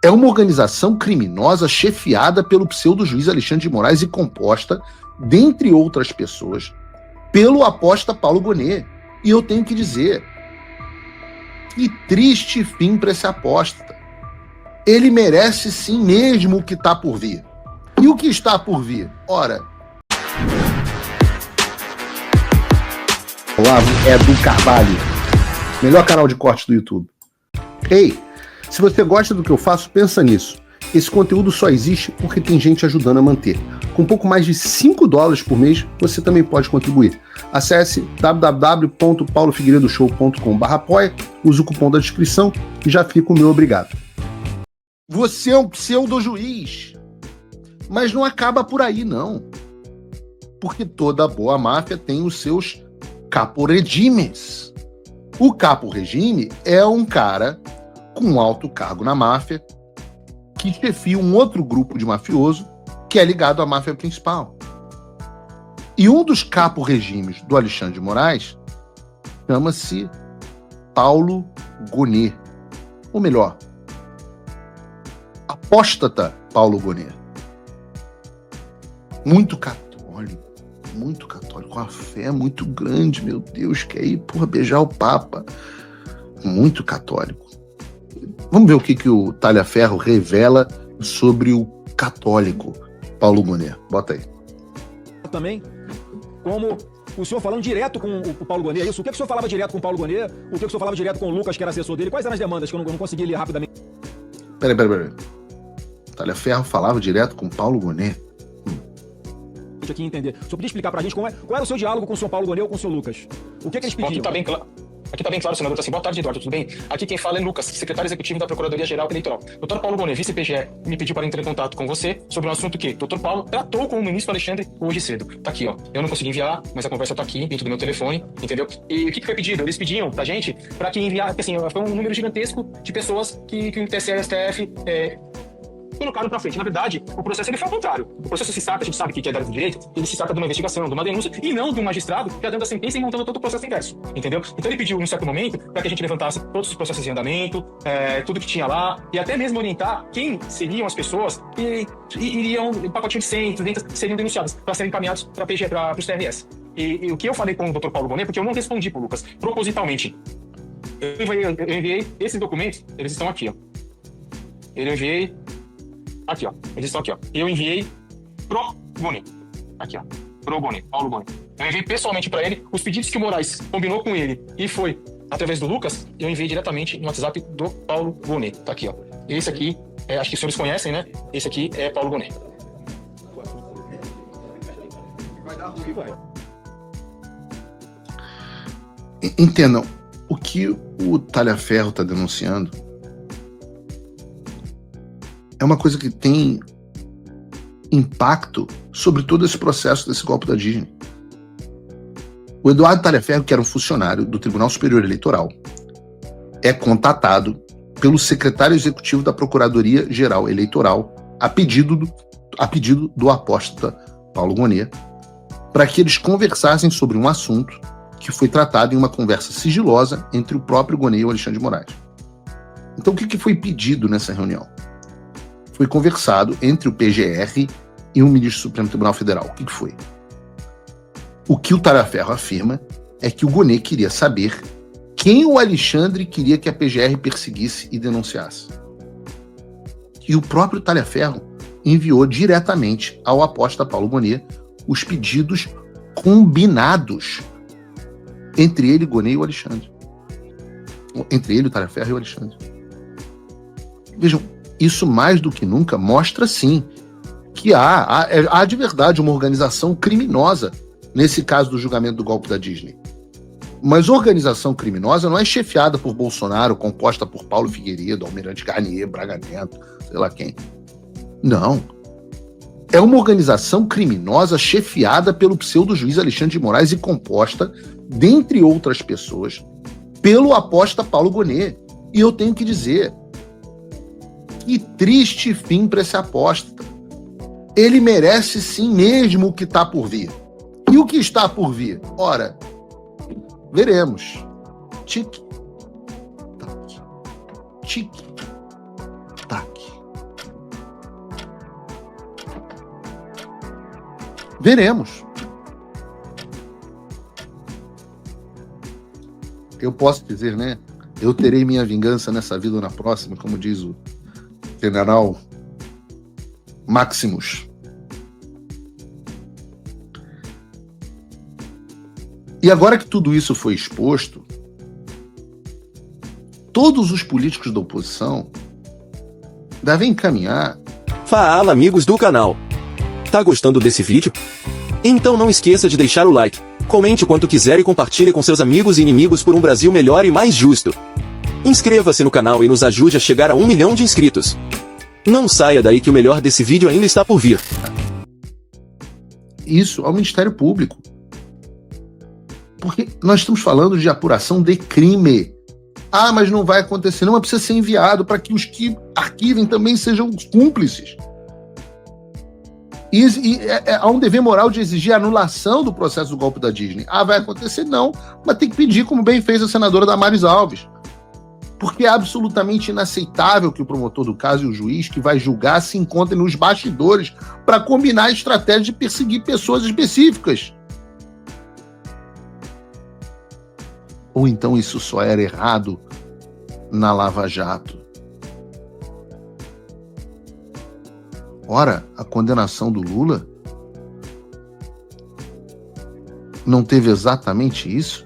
É uma organização criminosa chefiada pelo pseudo-juiz Alexandre de Moraes e composta, dentre outras pessoas, pelo aposta Paulo Gonet. E eu tenho que dizer, que triste fim para esse aposta. Ele merece sim mesmo o que está por vir. E o que está por vir? Ora, Olavo é do Carvalho, melhor canal de corte do YouTube. Ei, se você gosta do que eu faço, pensa nisso. Esse conteúdo só existe porque tem gente ajudando a manter. Com pouco mais de $5 por mês, você também pode contribuir. Acesse www.paulofigueiredoshow.com/apoia, use o cupom da descrição e já fica o meu obrigado. Você é um pseudo-juiz. Mas não acaba por aí, não. Porque toda boa máfia tem os seus capo-regimes. O capo-regime é um cara com um alto cargo na máfia que chefia um outro grupo de mafioso que é ligado à máfia principal. E um dos capo-regimes do Alexandre de Moraes chama-se Paulo Gonet. Ou melhor, apóstata Paulo Gonet. Muito católico, com a fé muito grande, meu Deus, quer ir, beijar o Papa. Muito católico. Vamos ver o que o Talhaferro revela sobre o católico Paulo Gonet. Bota aí. Também, como o senhor falando direto com o Paulo Gonet, isso? O que o senhor falava direto com o Paulo Gonet? O que o senhor falava direto com o Lucas, que era assessor dele? Quais eram as demandas que eu não consegui ler rapidamente? Peraí. Talhaferro falava direto com Paulo Gonet? Aqui entender. O senhor podia explicar pra gente qual era o seu diálogo com o senhor Paulo Gonet ou com o senhor Lucas? O que eles pediam? Aqui tá bem claro, senador. Assim, boa tarde, Eduardo, tudo bem? Aqui quem fala é Lucas, secretário executivo da Procuradoria-Geral Eleitoral. Dr. Paulo Gonet, vice-PGE, me pediu para entrar em contato com você sobre um assunto que Dr. Paulo tratou com o ministro Alexandre hoje cedo. Tá aqui, ó. Eu não consegui enviar, mas a conversa tá aqui, dentro do meu telefone, entendeu? E o que foi pedido? Eles pediam pra gente, pra que enviar, porque assim, foi um número gigantesco de pessoas que o TSE e o STF colocaram pra frente. Na verdade, o processo ele foi ao contrário. O processo se trata, a gente sabe que é da área do direito, ele se trata de uma investigação, de uma denúncia, e não de um magistrado já dando a sentença e montando todo o processo inverso, entendeu? Então ele pediu, em um certo momento, para que a gente levantasse todos os processos em andamento, tudo que tinha lá, e até mesmo orientar quem seriam as pessoas que iriam, um pacotinho de 100, 200, seriam denunciadas, para serem encaminhados para os TRS. E o que eu falei com o Dr. Paulo Gonet, porque eu não respondi pro Lucas, propositalmente. Eu enviei esses documentos, eles estão aqui, ó. Eles estão aqui, ó. Eu enviei pro Gonet. Aqui, ó. Pro Gonet, Paulo Gonet. Eu enviei pessoalmente para ele os pedidos que o Moraes combinou com ele e foi através do Lucas, eu enviei diretamente no WhatsApp do Paulo Gonet. Tá aqui, ó. Esse aqui, acho que os senhores conhecem, né? Esse aqui é Paulo Gonet. Entendam, o que o Talhaferro está denunciando é uma coisa que tem impacto sobre todo esse processo desse golpe da Disney. O Eduardo Talhaferro, que era um funcionário do Tribunal Superior Eleitoral, é contatado pelo secretário executivo da Procuradoria-Geral Eleitoral a pedido do apóstata Paulo Gonet para que eles conversassem sobre um assunto que foi tratado em uma conversa sigilosa entre o próprio Gonet e o Alexandre de Moraes. Então o que foi pedido nessa reunião? Foi conversado entre o PGR e o ministro do Supremo Tribunal Federal. O que foi? O que o Talhaferro afirma é que o Gonet queria saber quem o Alexandre queria que a PGR perseguisse e denunciasse. E o próprio Talhaferro enviou diretamente ao apóstata Paulo Gonet os pedidos combinados entre ele, Gonet e o Alexandre. Entre ele, o Talhaferro e o Alexandre. Vejam, isso mais do que nunca mostra, sim, que há de verdade uma organização criminosa nesse caso do julgamento do golpe da Disney. Mas organização criminosa não é chefiada por Bolsonaro, composta por Paulo Figueiredo, Almirante Garnier, Braga Neto, sei lá quem. Não. É uma organização criminosa chefiada pelo pseudo-juiz Alexandre de Moraes e composta, dentre outras pessoas, pelo apóstata Paulo Gonet. E eu tenho que dizer, que triste fim para esse apóstata. Ele merece sim mesmo o que está por vir. E o que está por vir? Ora, veremos. Tic-tac. Tic-tac. ataque. Veremos. Eu posso dizer, né? Eu terei minha vingança nessa vida ou na próxima, como diz o general Maximus. E agora que tudo isso foi exposto, todos os políticos da oposição devem encaminhar. Fala, amigos do canal. Tá gostando desse vídeo? Então não esqueça de deixar o like, comente o quanto quiser e compartilhe com seus amigos e inimigos por um Brasil melhor e mais justo. Inscreva-se no canal e nos ajude a chegar a 1 milhão de inscritos. Não saia daí que o melhor desse vídeo ainda está por vir. Isso ao Ministério Público. Porque nós estamos falando de apuração de crime. Ah, mas não vai acontecer, não, mas precisa ser enviado para que os que arquivem também sejam cúmplices. E há um dever moral de exigir a anulação do processo do golpe da Disney. Ah, vai acontecer? Não, mas tem que pedir, como bem fez a senadora Damares Alves. Porque é absolutamente inaceitável que o promotor do caso e o juiz que vai julgar se encontrem nos bastidores para combinar a estratégia de perseguir pessoas específicas. Ou então isso só era errado na Lava Jato? Ora, a condenação do Lula não teve exatamente isso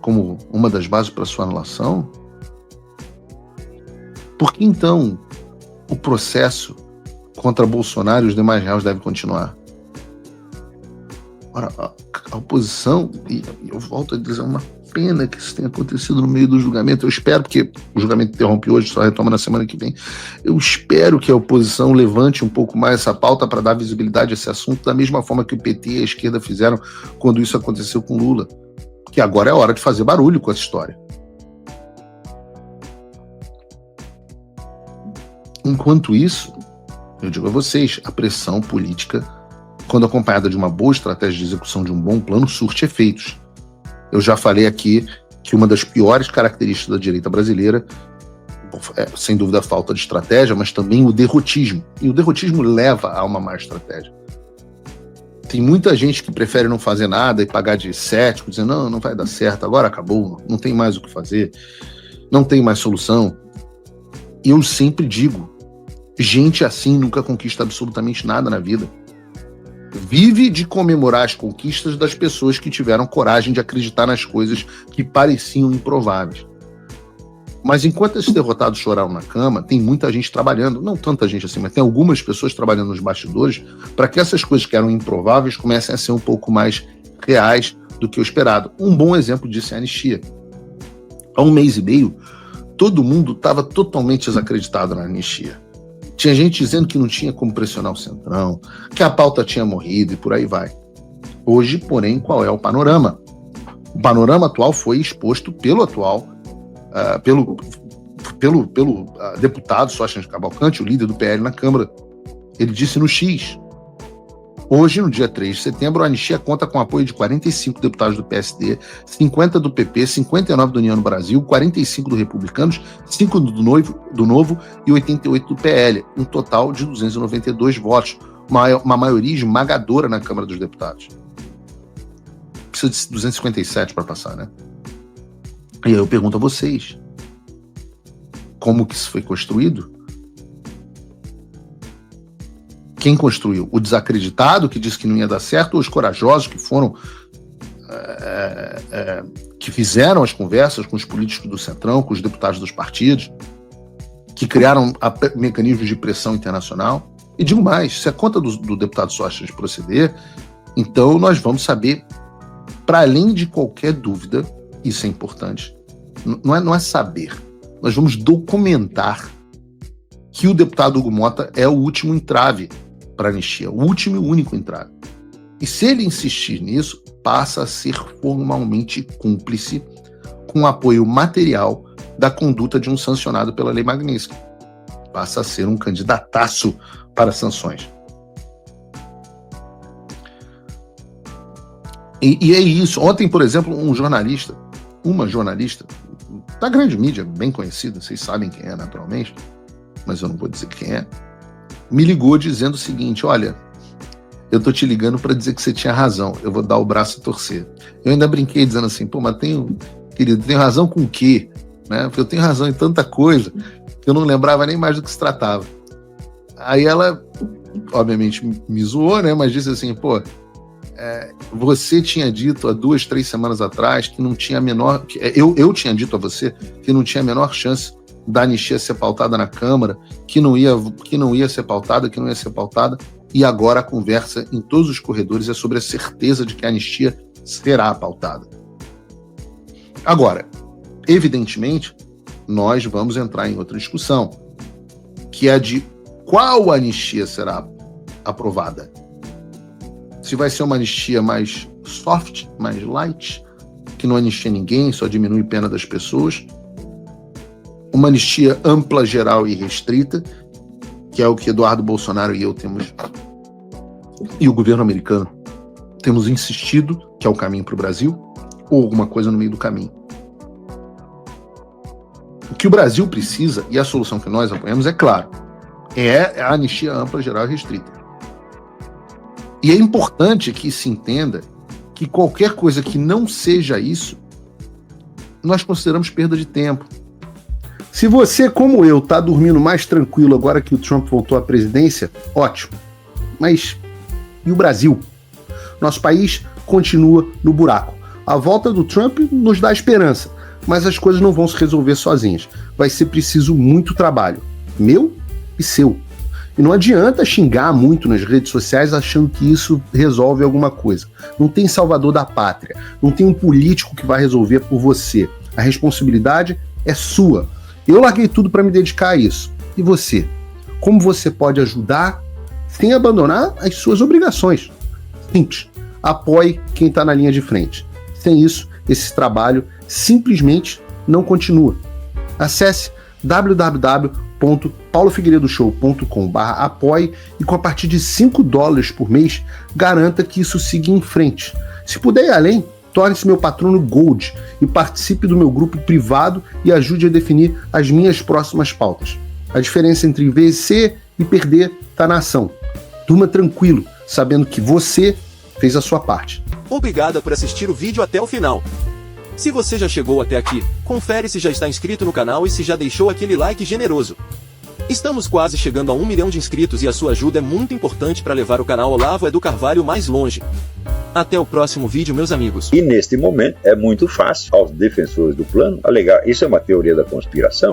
como uma das bases para sua anulação? Por que então o processo contra Bolsonaro e os demais réus deve continuar? Ora, a oposição, e eu volto a dizer, uma pena que isso tenha acontecido no meio do julgamento. Eu espero, porque o julgamento interrompe hoje, só retoma na semana que vem. Eu espero que a oposição levante um pouco mais essa pauta para dar visibilidade a esse assunto, da mesma forma que o PT e a esquerda fizeram quando isso aconteceu com Lula. Que agora é hora de fazer barulho com essa história. Enquanto isso, eu digo a vocês, a pressão política, quando acompanhada de uma boa estratégia de execução de um bom plano, surte efeitos. Eu já falei aqui que uma das piores características da direita brasileira é, sem dúvida, a falta de estratégia, mas também o derrotismo. E o derrotismo leva a uma má estratégia. Tem muita gente que prefere não fazer nada e pagar de cético, dizendo, não, não vai dar certo, agora acabou, não tem mais o que fazer, não tem mais solução. E eu sempre digo, gente assim nunca conquista absolutamente nada na vida. Vive de comemorar as conquistas das pessoas que tiveram coragem de acreditar nas coisas que pareciam improváveis. Mas enquanto esses derrotados choraram na cama, tem muita gente trabalhando, não tanta gente assim, mas tem algumas pessoas trabalhando nos bastidores para que essas coisas que eram improváveis comecem a ser um pouco mais reais do que o esperado. Um bom exemplo disso é a anistia. Há 1 mês e meio, todo mundo estava totalmente desacreditado na anistia. Tinha gente dizendo que não tinha como pressionar o Centrão, que a pauta tinha morrido e por aí vai. Hoje, porém, qual é o panorama? O panorama atual foi exposto pelo deputado Sóstenes Cavalcante, o líder do PL na Câmara. Ele disse no X. Hoje, no dia 3 de setembro, a anistia conta com o apoio de 45 deputados do PSD, 50 do PP, 59 do União no Brasil, 45 do Republicanos, 5 do Novo e 88 do PL, um total de 292 votos, uma maioria esmagadora na Câmara dos Deputados. Precisa de 257 para passar, né? E aí eu pergunto a vocês, como que isso foi construído? Quem construiu? O desacreditado que disse que não ia dar certo, ou os corajosos que foram que fizeram as conversas com os políticos do Centrão, com os deputados dos partidos, que criaram mecanismos de pressão internacional? E digo mais, se a conta do deputado Sóstenes proceder, então nós vamos saber, para além de qualquer dúvida, isso é importante, não é saber, nós vamos documentar que o deputado Hugo Mota é o último entrave para a anistia, o último e único entrave. E se ele insistir nisso, passa a ser formalmente cúmplice com apoio material da conduta de um sancionado pela Lei Magnitsky. Passa a ser um candidataço para sanções. E é isso. Ontem, por exemplo, uma jornalista da grande mídia, bem conhecida, vocês sabem quem é naturalmente, mas eu não vou dizer quem é, me ligou dizendo o seguinte: olha, eu tô te ligando para dizer que você tinha razão, eu vou dar o braço a torcer. Eu ainda brinquei dizendo assim, pô, mas querido, tenho razão com o quê? Né? Porque eu tenho razão em tanta coisa que eu não lembrava nem mais do que se tratava. Aí ela, obviamente, me zoou, né? Mas disse assim, pô, você tinha dito há 2, 3 semanas atrás que não tinha a menor... Eu tinha dito a você que não tinha a menor chance da anistia ser pautada na Câmara, que não ia ser pautada, e agora a conversa em todos os corredores é sobre a certeza de que a anistia será pautada. Agora, evidentemente, nós vamos entrar em outra discussão, que é a de qual anistia será aprovada. Se vai ser uma anistia mais soft, mais light, que não anistia ninguém, só diminui a pena das pessoas, uma anistia ampla, geral e restrita, que é o que Eduardo Bolsonaro e eu temos, e o governo americano temos insistido que é o caminho para o Brasil, ou alguma coisa no meio do caminho. O que o Brasil precisa, e a solução que nós apoiamos, é claro, é a anistia ampla, geral e restrita. E é importante que se entenda que qualquer coisa que não seja isso, nós consideramos perda de tempo. Se você, como eu, está dormindo mais tranquilo agora que o Trump voltou à presidência, ótimo. Mas e o Brasil? Nosso país continua no buraco. A volta do Trump nos dá esperança, mas as coisas não vão se resolver sozinhas. Vai ser preciso muito trabalho, meu e seu. E não adianta xingar muito nas redes sociais achando que isso resolve alguma coisa. Não tem salvador da pátria, não tem um político que vai resolver por você. A responsabilidade é sua. Eu larguei tudo para me dedicar a isso. E você? Como você pode ajudar sem abandonar as suas obrigações? Simples. Apoie quem está na linha de frente. Sem isso, esse trabalho simplesmente não continua. Acesse www.paulofigueiredoshow.com/apoie e com a partir de $5 por mês, garanta que isso siga em frente. Se puder ir além, torne-se meu patrono Gold e participe do meu grupo privado e ajude a definir as minhas próximas pautas. A diferença entre vencer e perder está na ação. Durma tranquilo, sabendo que você fez a sua parte. Obrigada por assistir o vídeo até o final. Se você já chegou até aqui, confere se já está inscrito no canal e se já deixou aquele like generoso. Estamos quase chegando a 1 milhão de inscritos e a sua ajuda é muito importante para levar o canal Olavo do Carvalho mais longe. Até o próximo vídeo, meus amigos. E neste momento é muito fácil aos defensores do plano alegar isso é uma teoria da conspiração.